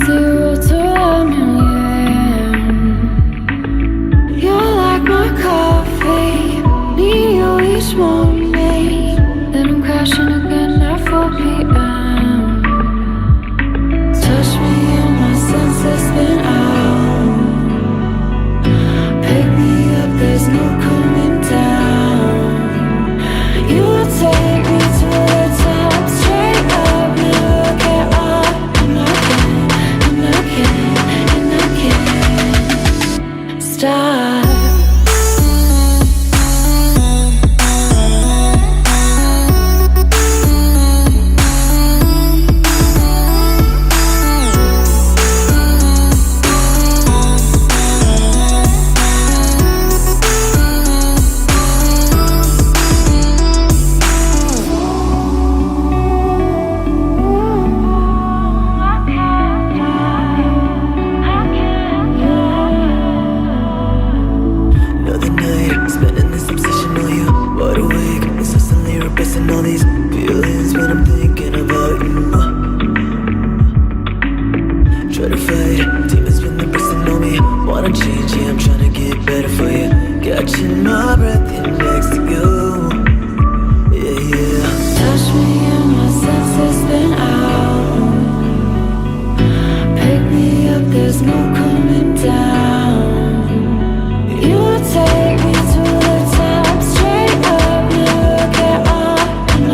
zero to a million. You're like my coffee, need you each morning. Then I'm crashing again at 4 p.m. Touch me and my senses spin out. Pick me up, there's no coming down. You take me to the top, straight up, never get off. And I can't stop. All these feelings when I'm thinking about you. Try to fight demons when they're pressing on me. Wanna change, yeah, I'm trying to get better for you. Catching my breath in next to you. Yeah, yeah. Touch me and my senses spin out. Pick me up, there's no coming down. You take me to the top, straight up, never get off. And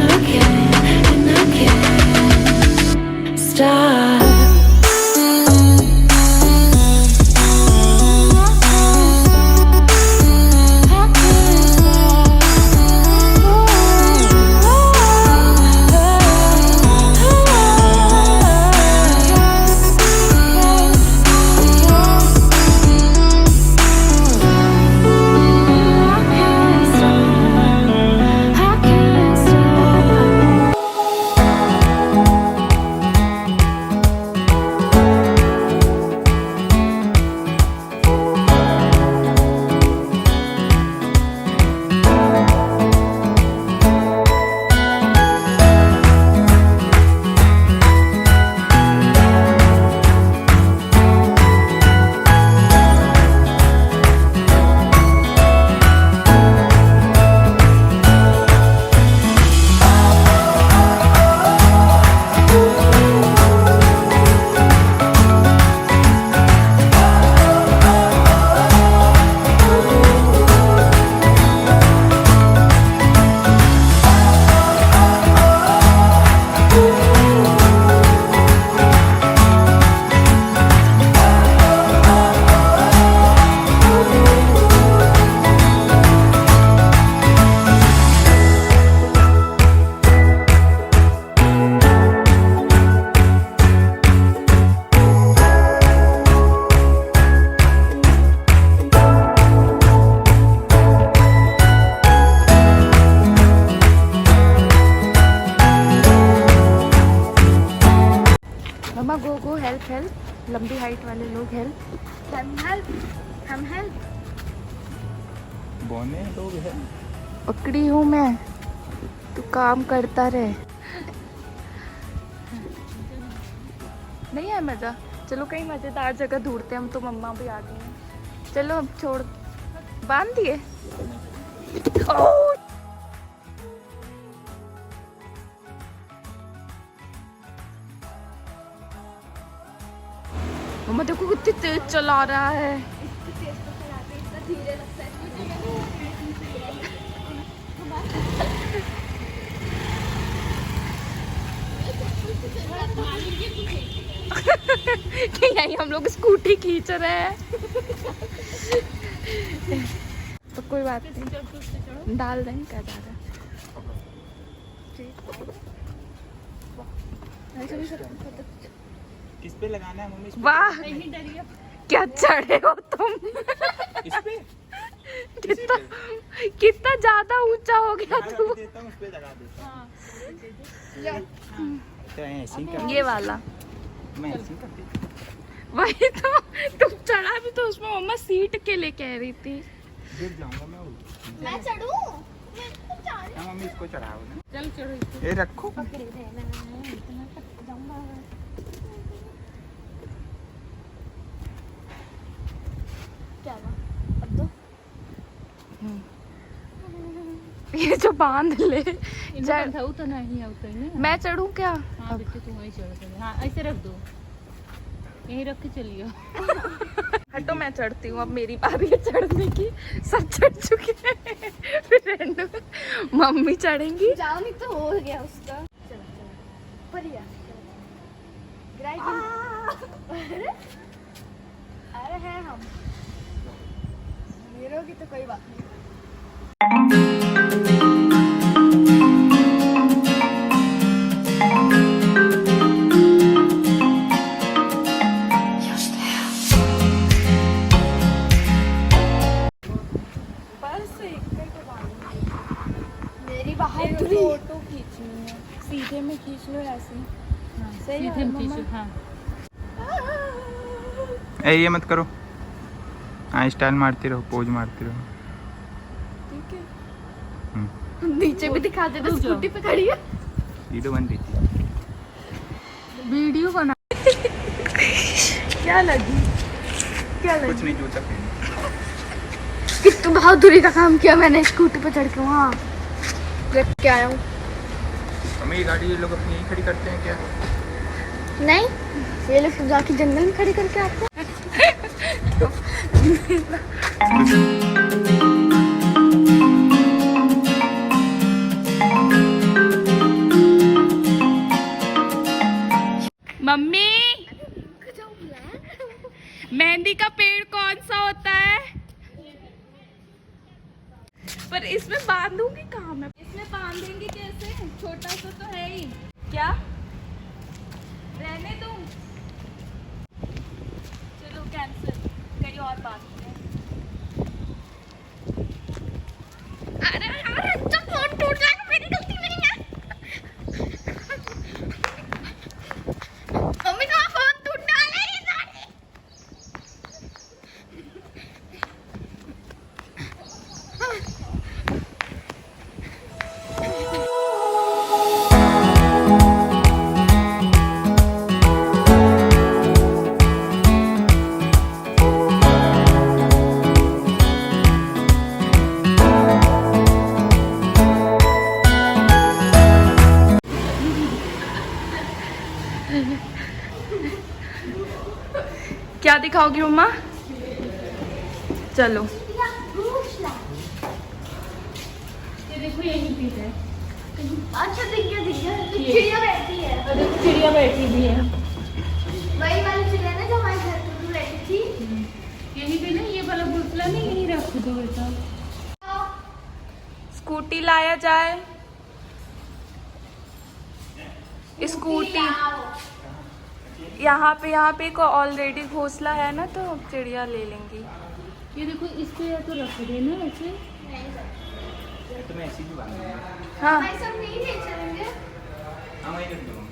I can't stop. Mama go go help help, लंबी height वाले लोग help, हम help. बौने लोग हैं। पकड़ी हूँ मैं, तू काम करता रहे। नहीं है मज़ा, चलो कहीं मज़ेदार जगह ढूंढते हैं हम, तो मम्मा भी आ गई हैं। चलो अब छोड़, बांध दिए। मम्मा देखो कितनी तेज चला रहा है। यही हम लोग स्कूटी खींच रहे हैं। तो कोई बात नहीं, डाल देंगे, क्या जा रहा है। किस पे लगाना है मम्मी? वाह क्या चढ़े हो तुम। इस पे? कितना ज्यादा ऊंचा हो गया तू। उस पे लगा देता हूं। तो ऐसे ही कर, ये वाला मैं ऐसे ही कर देता हूं। वही तो, तुम चढ़ा भी तो उसमें मम्मा सीट के लिए कह रही थी। गिर जाऊंगा मैं चढ़ूं? मम्मी इसको चढ़ाओ ना। चल चढ़ो, ये रखो। ये जो बांध ले इनका था तो नहीं होता है ना। मैं चढ़ूं क्या? हाँ बेटे तुम वही चढ़ सकते। हाँ ऐसे रख दो, यहीं रख के चलियो। हटो मैं चढ़ती हूँ, अब मेरी बारी है चढ़ने की। सब चढ़ चुके हैं फिर रेंडू मम्मी चढ़ेंगी। जाओ नहीं तो हो गया उसका। चलो चलो बढ़िया। अरे है हम गिरोगी तो कोई बात नहीं। मेरी बहादुरी फोटो खींचनी है, सीधे में खींच लो ऐसे। हाँ सही है, सीधे में मम्मा? खींचो। हाँ ये मत करो, हाँ स्टाइल मारती रहो, पोज मारती रहो। ठीक है। हम्म, नीचे भी दिखा दे, तो स्कूटी पे खड़ी है। वीडियो बन रही थी। वीडियो बना। क्या लगी? क्या कुछ लगी? नहीं, जूता पहन। कितनी बहादुरी का काम किया मैंने, स्कूटी पे चढ़ के वहाँ देख के आया हूँ। हमें ये गाड़ी ये लोग अपनी यहीं खड़ी करते हैं क्या? नहीं, ये लोग तो जाके जंगल में खड़ी करके आते हैं। मम्मी मेहंदी का पेड़ कौन सा होता है? पर इसमें बांधूंगी कहाँ मैं? इसमें बांधेंगे कैसे? छोटा सा तो है ही। क्या रहने दूं? चलो कैंसिल, कहीं और बांधते हैं। अरे यार अच्छा फोन टूट जाएगा, मेरी गलती नहीं है। मम्मी का फोन टूटने वाला है। क्या दिखाओगी मम्मा? चलो ये देखो यहीं पे है। अच्छा दिख गया दिख गया। चिड़िया बैठी है, और देखो चिड़िया बैठी भी है वही वाली चिड़िया ना जो हमारे घर पे बैठी थी। यहीं पे ना। ये वाला घोंसला नहीं यहीं रख दो बेटा। स्कूटी लाया जाए। स्कूटी यहाँ पे एक ऑलरेडी घोंसला है ना, तो चिड़िया ले लेंगी। ये देखो इस पे या तो रख देना ऐसे। तो मैं ऐसी भी बांधूंगा। हाँ भाई सब नहीं ले चलेंगे। हाँ वहीं रख दूँगा।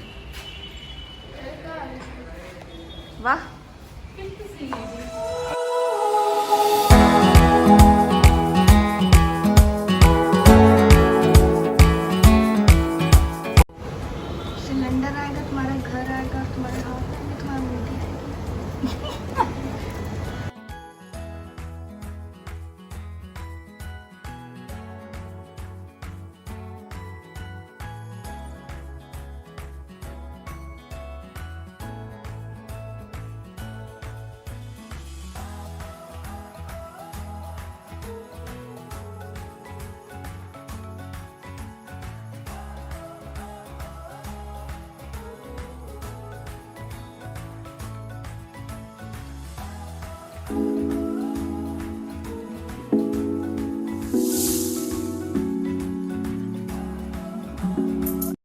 वाह, कितनी सी है